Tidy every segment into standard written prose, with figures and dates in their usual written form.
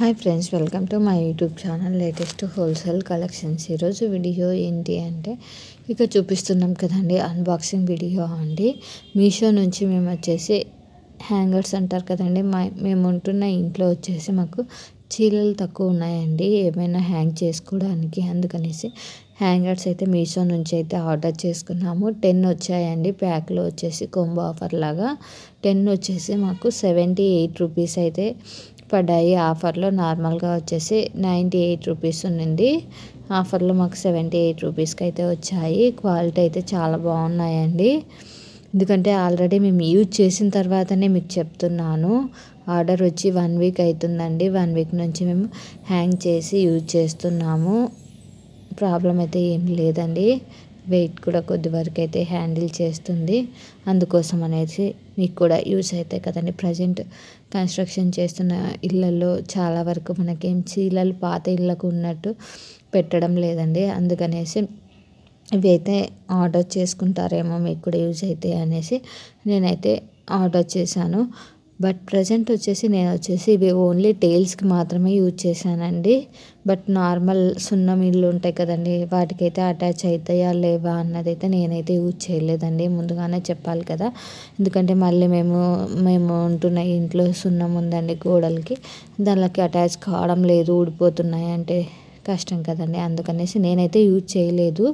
Hi friends, welcome to my YouTube channel latest wholesale collections. ఈరోజు video ఏంటి అంటే ఇక చూపిస్తున్నాం కదండి, అన్బాక్సింగ్ వీడియో అండి. మీషో నుంచి మేము వచ్చేసి హ్యాంగర్స్ అంటారు కదండి, మేము ఉంటున్న ఇంట్లో వచ్చేసి మాకు చీరలు తక్కువ ఉన్నాయండి ఏమైనా హ్యాంగ్ చేసుకోవడానికి. అందుకనేసి హ్యాంగర్స్ అయితే మీషో నుంచి అయితే ఆర్డర్ చేసుకున్నాము. 10 వచ్చాయండి ప్యాక్లో వచ్చేసి కొంబో ఆఫర్ లాగా. 10 వచ్చేసి మాకు 78 రూపీస్ అయితే పడ్డాయి ఆఫర్లో. నార్మల్గా వచ్చేసి 98 రూపీస్ ఉన్నింది, ఆఫర్లో మాకు 78 రూపీస్కి అయితే వచ్చాయి. క్వాలిటీ అయితే చాలా బాగున్నాయండి, ఎందుకంటే ఆల్రెడీ మేము యూజ్ చేసిన తర్వాతనే మీకు చెప్తున్నాను. ఆర్డర్ వచ్చి 1 వీక్ అవుతుందండి. 1 వీక్ నుంచి మేము హ్యాంగ్ చేసి యూజ్ చేస్తున్నాము. ప్రాబ్లం అయితే ఏం లేదండి, వెయిట్ కూడా కొద్ది వరకు అయితే హ్యాండిల్ చేస్తుంది. అందుకోసం అనేసి మీకు కూడా యూజ్ అవుతాయి కదండి. ప్రజెంట్ కన్స్ట్రక్షన్ చేస్తున్న ఇళ్ళల్లో చాలా వరకు మనకేం చీలలు పాత ఇళ్ళకు ఉన్నట్టు పెట్టడం లేదండి. అందుకనేసి ఇవి అయితే ఆర్డర్ చేసుకుంటారేమో, మీకు కూడా యూజ్ అవుతాయి అనేసి నేనైతే ఆర్డర్ చేశాను. బట్ ప్రజెంట్ వచ్చేసి నేను వచ్చేసి ఇవి ఓన్లీ టైల్స్కి మాత్రమే యూజ్ చేశానండి. బట్ నార్మల్ సున్నం ఇల్లు ఉంటాయి కదండి, వాటికైతే అటాచ్ అవుతాయా లేవా అన్నదైతే నేనైతే యూజ్ చేయలేదండి. ముందుగానే చెప్పాలి కదా, ఎందుకంటే మళ్ళీ మేము ఉంటున్న ఇంట్లో సున్నం ఉందండి గోడలకి, దానికి అటాచ్ కావడం లేదు, ఊడిపోతున్నాయి అంటే కష్టం కదండి. అందుకనేసి నేనైతే యూజ్ చేయలేదు.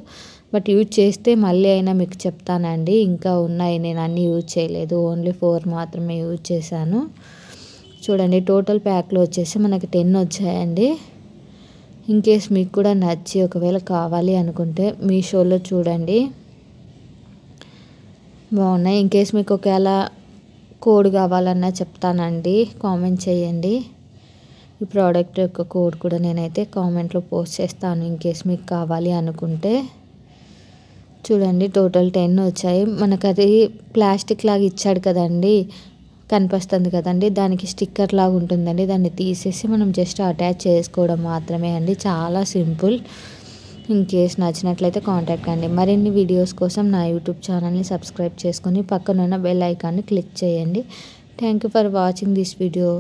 బట్ యూజ్ చేస్తే మళ్ళీ అయినా మీకు చెప్తానండి. ఇంకా ఉన్నాయి, నేను అన్నీ యూజ్ చేయలేదు, ఓన్లీ 4 మాత్రమే యూజ్ చేశాను. చూడండి, టోటల్ ప్యాక్లో వచ్చేసి మనకి 10 వచ్చాయండి. ఇన్ కేస్ మీకు కూడా నచ్చి ఒకవేళ కావాలి అనుకుంటే మీషోలో చూడండి, బాగున్నాయి. ఇన్ కేస్ మీకు ఒకవేళ కోడ్ కావాలన్నా చెప్తానండి, కామెంట్ చేయండి. ఈ ప్రోడక్ట్ యొక్క కోడ్ కూడా నేనైతే కామెంట్లో పోస్ట్ చేస్తాను ఇన్ కేస్ మీకు కావాలి అనుకుంటే. చూడండి, టోటల్ 10 వచ్చాయి. మనకు అది ప్లాస్టిక్ లాగా ఇచ్చాడు కదండి, కనిపిస్తుంది కదండి, దానికి స్టిక్కర్ లాగా ఉంటుందండి. దాన్ని తీసేసి మనం జస్ట్ అటాచ్ చేసుకోవడం మాత్రమే అండి, చాలా సింపుల్. ఇన్ కేస్ నచ్చినట్లయితే కాంటాక్ట్ కండి. మరిన్ని వీడియోస్ కోసం నా యూట్యూబ్ ఛానల్ని సబ్స్క్రైబ్ చేసుకొని పక్కనున్న బెల్ ఐకాన్ని క్లిక్ చేయండి. Thank you for watching this video.